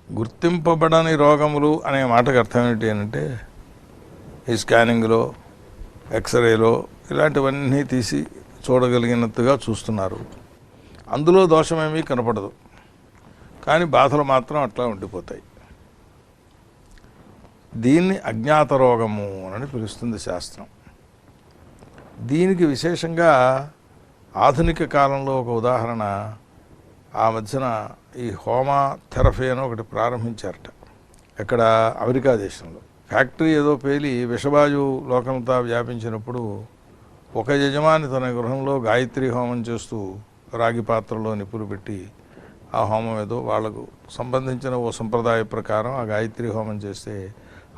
గుర్తింపబడని రోగములు అనే మాటకు అర్థం ఏంటి అంటే ఈ స్కానింగ్లో ఎక్స్రేలో ఇలాంటివన్నీ తీసి చూడగలిగినట్టుగా చూస్తున్నారు. అందులో దోషమేమీ కనపడదు, కానీ బాధలు మాత్రం అట్లా ఉండిపోతాయి. దీన్ని అజ్ఞాత రోగము అని పిలుస్తుంది శాస్త్రం. దీనికి విశేషంగా ఆధునిక కాలంలో ఒక ఉదాహరణ, ఆ మధ్యన ఈ హోమా థెరపీ అని ఒకటి ప్రారంభించారట. ఇక్కడ అమెరికా దేశంలో ఫ్యాక్టరీ ఏదో పేలి విషవాయువు లోకమంతా వ్యాపించినప్పుడు ఒక యజమాని తన గృహంలో గాయత్రి హోమం చేస్తూ రాగి పాత్రలో నిప్పులు పెట్టి ఆ హోమం ఏదో వాళ్లకు సంబంధించిన ఓ సంప్రదాయ ప్రకారం ఆ గాయత్రి హోమం చేస్తే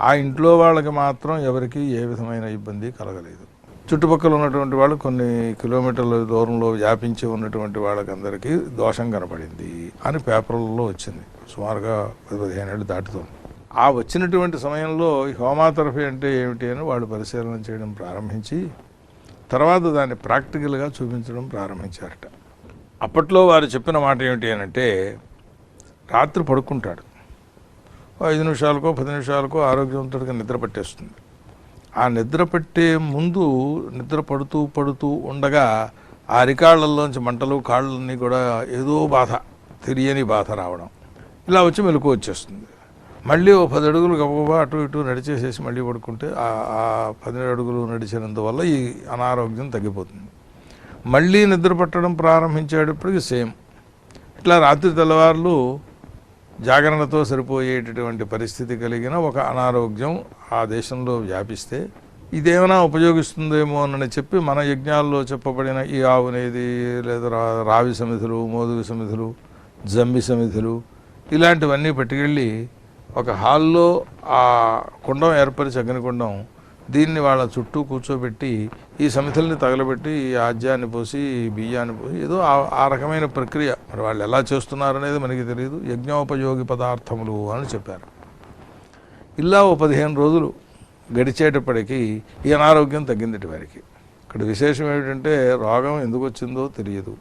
ఆ ఇంట్లో వాళ్ళకి మాత్రం ఎవరికి ఏ విధమైన ఇబ్బంది కలగలేదు. చుట్టుపక్కల ఉన్నటువంటి వాళ్ళు కొన్ని కిలోమీటర్ల దూరంలో వ్యాపించి ఉన్నటువంటి వాళ్ళకందరికీ దోషం కనపడింది అని పేపర్లలో వచ్చింది. సుమారుగా 15 ఏళ్ళు దాటుతుంది. ఆ వచ్చినటువంటి సమయంలో ఈ హోమాథెరపీ అంటే ఏమిటి అని వాళ్ళు పరిశీలన చేయడం ప్రారంభించి తర్వాత దాన్ని ప్రాక్టికల్గా చూపించడం ప్రారంభించారట. అప్పట్లో వారు చెప్పిన మాట ఏమిటి అని అంటే, రాత్రి పడుకుంటాడు, 5 నిమిషాలకో 10 నిమిషాలకో ఆరోగ్యవంతుడిగా నిద్ర పట్టేస్తుంది. ఆ నిద్ర పట్టే ముందు నిద్ర పడుతూ ఉండగా ఆ అరికాళ్ళల్లోంచి మంటలు, కాళ్ళన్నీ కూడా ఏదో బాధ, తెలియని బాధ రావడం, ఇలా వచ్చి మెలకు వచ్చేస్తుంది. మళ్ళీ ఓ 10 అడుగులు గబగబా అటు ఇటు నడిచేసేసి మళ్ళీ పడుకుంటే ఆ 10 అడుగులు నడిచినందువల్ల ఈ అనారోగ్యం తగ్గిపోతుంది. మళ్ళీ నిద్ర పట్టడం ప్రారంభించేటప్పటికి సేమ్ ఇట్లా రాత్రి తెల్లవారులు జాగరణతో సరిపోయేటటువంటి పరిస్థితి కలిగిన ఒక అనారోగ్యం ఆ దేశంలో వ్యాపిస్తే ఇదేమైనా ఉపయోగిస్తుందేమో అని చెప్పి మన యజ్ఞాల్లో చెప్పబడిన ఈ ఆవునేది లేదా రావి సమిధులు, మోదుగు సమిధులు, జంబి సమిధులు ఇలాంటివన్నీ పట్టుకెళ్ళి ఒక హాల్లో ఆ కుండం ఏర్పరిచి, అగ్నికుండం, దీన్ని వాళ్ళ చుట్టూ కూర్చోబెట్టి ఈ సమితుల్ని తగలబెట్టి ఈ ఆజ్యాన్ని పోసి బియ్యాన్ని పోసి ఏదో ఆ రకమైన ప్రక్రియ. మరి వాళ్ళు ఎలా చేస్తున్నారనేది మనకి తెలియదు. యజ్ఞోపయోగి పదార్థములు అని చెప్పారు. ఇలా ఓ 15 రోజులు గడిచేటప్పటికీ ఈ అనారోగ్యం తగ్గింది వారికి. ఇక్కడ విశేషం ఏమిటంటే రోగం ఎందుకు వచ్చిందో తెలియదు,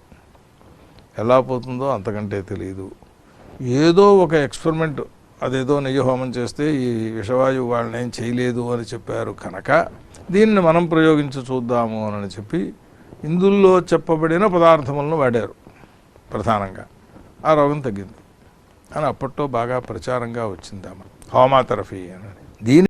ఎలా పోతుందో అంతకంటే తెలియదు. ఏదో ఒక ఎక్స్పెరిమెంట్, అదేదో నెయ్యి హోమం చేస్తే ఈ విషవాయువు వాళ్ళని ఏం చేయలేదు అని చెప్పారు కనుక దీన్ని మనం ప్రయోగించి చూద్దాము అని చెప్పి ఇందులో చెప్పబడిన పదార్థములను వాడారు ప్రధానంగా. ఆ రోగం తగ్గింది అని అప్పట్లో బాగా ప్రచారంగా వచ్చింది హోమాథెరపీ అని. దీని